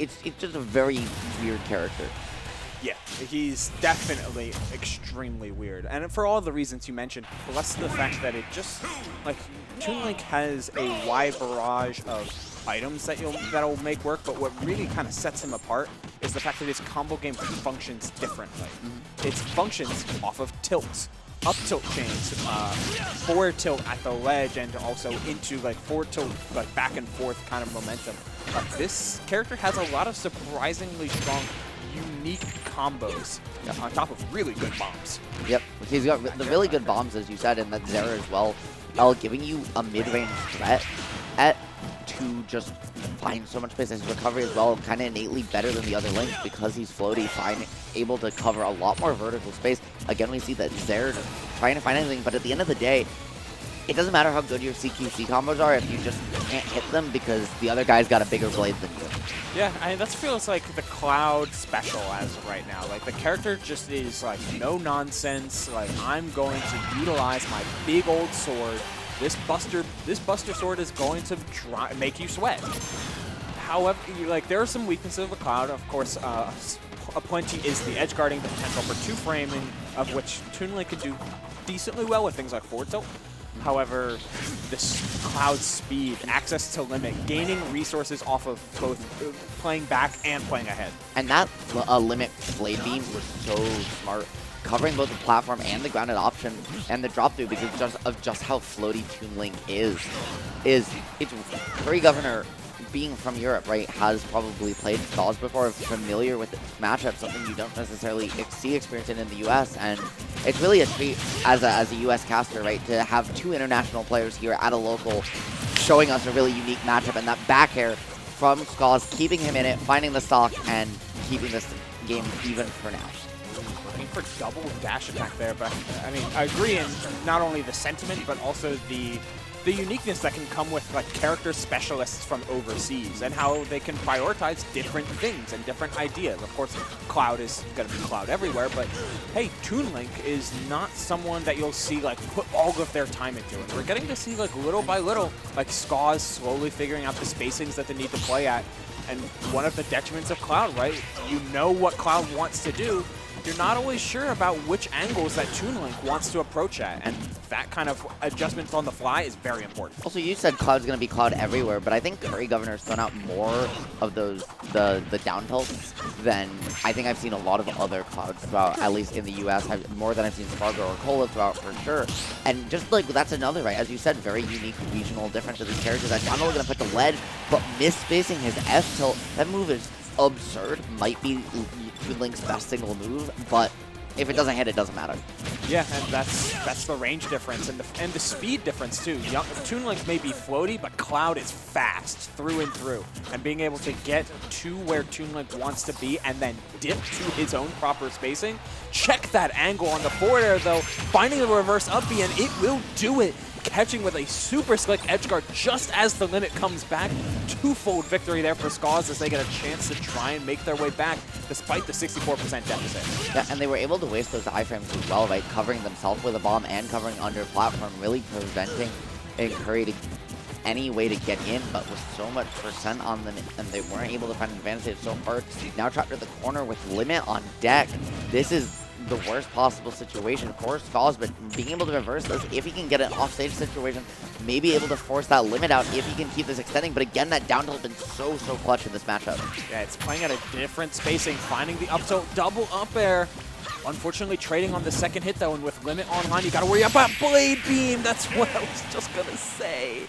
it's just a very weird character. Yeah, he's definitely extremely weird. And for all the reasons you mentioned, plus the fact that it just, like, Toon Link has a wide barrage of items that'll make work, but what really kind of sets him apart is the fact that his combo game functions differently. It functions off of tilts. Up tilt chains, forward tilt at the ledge, and also into like forward tilt, like back and forth kind of momentum. This character has a lot of surprisingly strong, unique combos on top of really good bombs. Yep, he's got the really good bombs, as you said, and that Zera as well, while giving you a mid-range threat to just find so much space. His recovery as well, kind of innately better than the other links because he's floaty, able to cover a lot more vertical space. Again, we see that Zera trying to find anything, but at the end of the day, it doesn't matter how good your CQC combos are if you just can't hit them because the other guy's got a bigger blade than you. Yeah, that feels like the Cloud special as of right now. Like, the character just is, like, no nonsense. Like, I'm going to utilize my big old sword. This Buster Sword is going to make you sweat. However, like, there are some weaknesses of the Cloud. Of course, aplenty is the edge guarding, the potential for 2-framing, of which Toon Link can do decently well with things like forward tilt. However, this Cloud's speed, access to limit, gaining resources off of both playing back and playing ahead. And that limit blade beam was so smart, covering both the platform and the grounded option and the drop through because of just how floaty Toon Link is it's CurryGovernor, being from Europe, right, has probably played Skaws before, familiar with the matchup, something you don't necessarily see experiencing in the US, and it's really a treat as a US caster, right, to have 2 international players here at a local showing us a really unique matchup, and that back air from Skaws, keeping him in it, finding the stock, and keeping this game even for now. Looking for double dash attack there, but I mean, I agree in not only the sentiment, but also the uniqueness that can come with like character specialists from overseas and how they can prioritize different things and different ideas. Of course, Cloud is going to be Cloud everywhere, but hey, Toon Link is not someone that you'll see like put all of their time into it. We're getting to see like little by little, like Skaws slowly figuring out the spacings that they need to play at. And one of the detriments of Cloud, right? You know what Cloud wants to do. You're not always sure about which angles that Toon Link wants to approach at, and that kind of adjustment on the fly is very important. Also, you said Cloud's going to be Cloud everywhere, but I think CurryGovernor's thrown out more of those the down tilts than I think I've seen a lot of other Clouds throughout, at least in the US, more than I've seen Spargo or Cola throughout for sure. And just like that's another, right, as you said, very unique regional difference of these characters. That not only going to put the ledge, but misspacing his F tilt. That move is absurd, might be Toon Link's best single move, but if it doesn't hit, it doesn't matter. Yeah, and that's the range difference and the speed difference too. Toon Link may be floaty, but Cloud is fast through and through. And being able to get to where Toon Link wants to be and then dip to his own proper spacing. Check that angle on the forward air though, finding the reverse up B, and it will do it. Catching with a super slick edge guard just as the limit comes back. Twofold victory there for Skaws as they get a chance to try and make their way back despite the 64% deficit. Yeah, and they were able to waste those iframes as well, right? Covering themselves with a bomb and covering under platform, really preventing Curry to any way to get in, but with so much percent on them, and they weren't able to find an advantage. It's so hard. Now trapped at the corner with limit on deck. This is the worst possible situation for Skaws, but being able to reverse this, if he can get an offstage situation, maybe able to force that limit out if he can keep this extending. But again, that down tilt has been so clutch in this matchup. Yeah, it's playing at a different spacing, finding the up tilt, double up air. Unfortunately, trading on the second hit though, and with limit online, you gotta worry about Blade Beam. That's what I was just gonna say.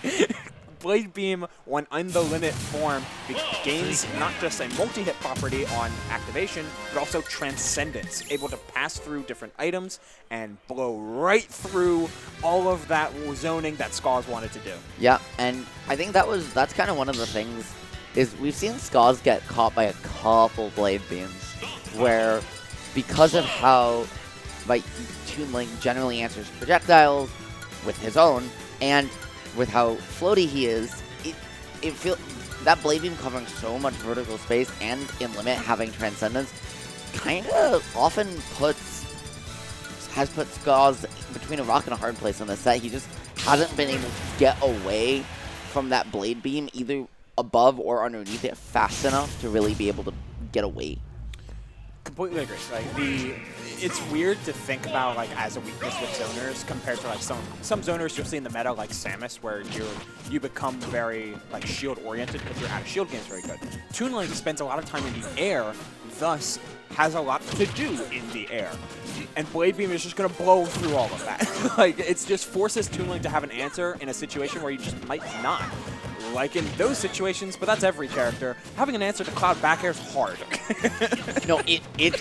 Blade Beam, when in the limit form, gains not just a multi-hit property on activation, but also transcendence, able to pass through different items and blow right through all of that zoning that Skaws wanted to do. Yeah, and I think that's kind of one of the things, is we've seen Skaws get caught by a couple Blade Beams, where because of how Toon Link generally answers projectiles with his own, and with how floaty he is, it feels that Blade Beam covering so much vertical space and in limit having transcendence kind of often has put Skaws between a rock and a hard place on the set. He just hasn't been able to get away from that Blade Beam either above or underneath it fast enough to really be able to get away. Completely agree. Like it's weird to think about like as a weakness with zoners compared to like some zoners you'll see in the meta like Samus, where you become very like shield oriented because your out of shield game is very good. Toon Link spends a lot of time in the air, thus has a lot to do in the air. And Blade Beam is just going to blow through all of that. Like, it just forces Toon Link to have an answer in a situation where you just might not. Like in those situations, but that's every character, having an answer to Cloud back air is hard. No,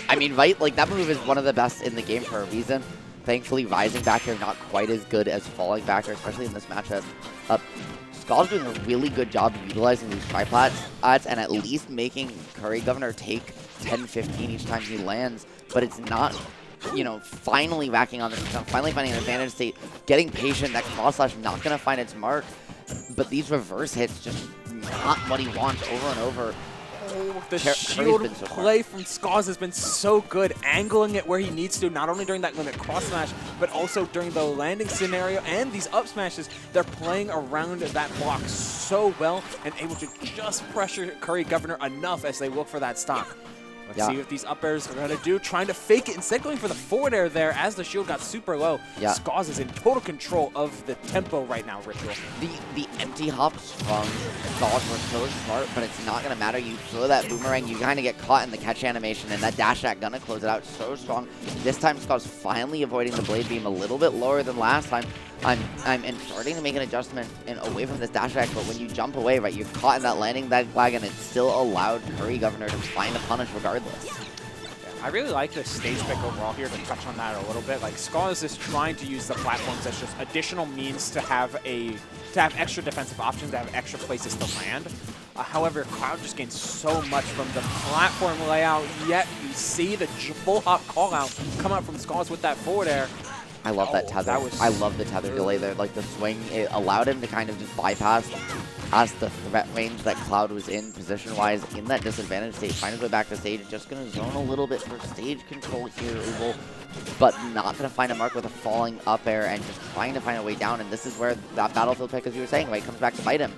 I mean, right? Like, that move is one of the best in the game for a reason. Thankfully, rising back air not quite as good as falling back air, especially in this matchup. Skaws doing a really good job of utilizing these triplats and at least making CurryGovernor take 10-15 each time he lands, but it's not, you know, finally racking on the finally finding an advantage state, getting patient. That cross slash not going to find its mark, but these reverse hits just not what he wants over and over. Oh, the shield play from Skaws has been so good, angling it where he needs to, not only during that limit cross smash, but also during the landing scenario and these up smashes. They're playing around that block so well and able to just pressure CurryGovernor enough as they look for that stock. Let's see what these up airs are going to do, trying to fake it, instead going for the forward air there as the shield got super low. Skaws is in total control of the tempo right now, Ritual. The empty hops from Skaws were so smart, but it's not going to matter. You throw that boomerang, you kind of get caught in the catch animation, and that dash attack going to close it out so strong. This time, Skaws finally avoiding the Blade Beam a little bit lower than last time. I'm starting to make an adjustment away from this dash attack, but when you jump away, right, you're caught in that landing flag, and it still allowed CurryGovernor to find a punish regardless. I really like the stage pick overall here, to touch on that a little bit. Like, Skaws is trying to use the platforms as just additional means to have extra defensive options, to have extra places to land. However, Cloud just gains so much from the platform layout, yet you see the full hop call out come out from Skaws with that forward air. I love that tether. I love the tether delay there. Like, the swing, it allowed him to kind of just bypass past the threat range that Cloud was in position-wise in that disadvantage state. Find his way back to stage. Just going to zone a little bit for stage control here, Uval, but not going to find a mark with a falling up air and just trying to find a way down. And this is where that battlefield pick, as you were saying, right, comes back to bite him.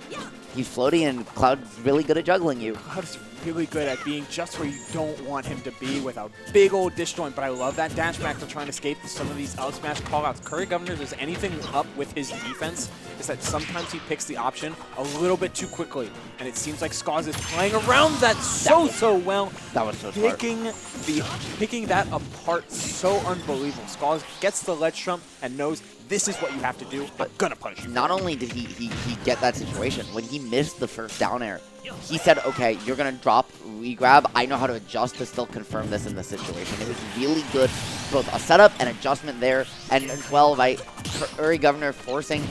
He's floating, and Cloud's really good at juggling you. Cloud's really good at being just where you don't want him to be with a big old disjoint, but I love that dash back to try and escape some of these up smash callouts. CurryGovernor does anything up with his defense is that sometimes he picks the option a little bit too quickly, and it seems like Skaws is playing around that so well. That was so smart. Picking that apart so unbelievable. Skaws gets the ledge trump and knows this is what you have to do. I'm gonna punish you. Not only did he get that situation, when he missed the first down air, he said, okay, you're going to drop regrab. I know how to adjust to still confirm this in this situation. It was really good, both a setup and adjustment there. And as well, right, CurryGovernor forcing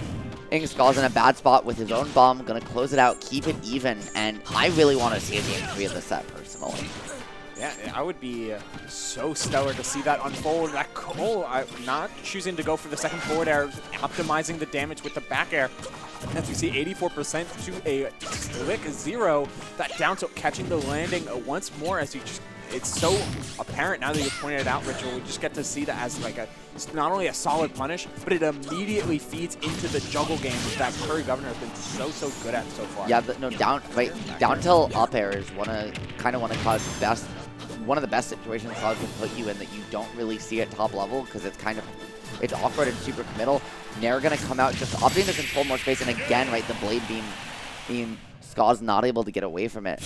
Skaws in a bad spot with his own bomb, going to close it out, keep it even. And I really want to see a game 3 of the set, personally. Yeah, I would be so stellar to see that unfold. That Cole, I'm not choosing to go for the second forward air, optimizing the damage with the back air. As we see 84% to a slick 0. That down tilt catching the landing once more as you just, it's so apparent now that you pointed it out, Ritual. We just get to see that as like not only a solid punish, but it immediately feeds into the juggle game that CurryGovernor has been so good at so far. Yeah, down tilt up air is one of Cloud's best. One of the best situations Cloud can put you in that you don't really see at top level because it's awkward and super committal. Nair gonna come out just opting to control more space, and again, right, the Blade Beam, Skaws not able to get away from it.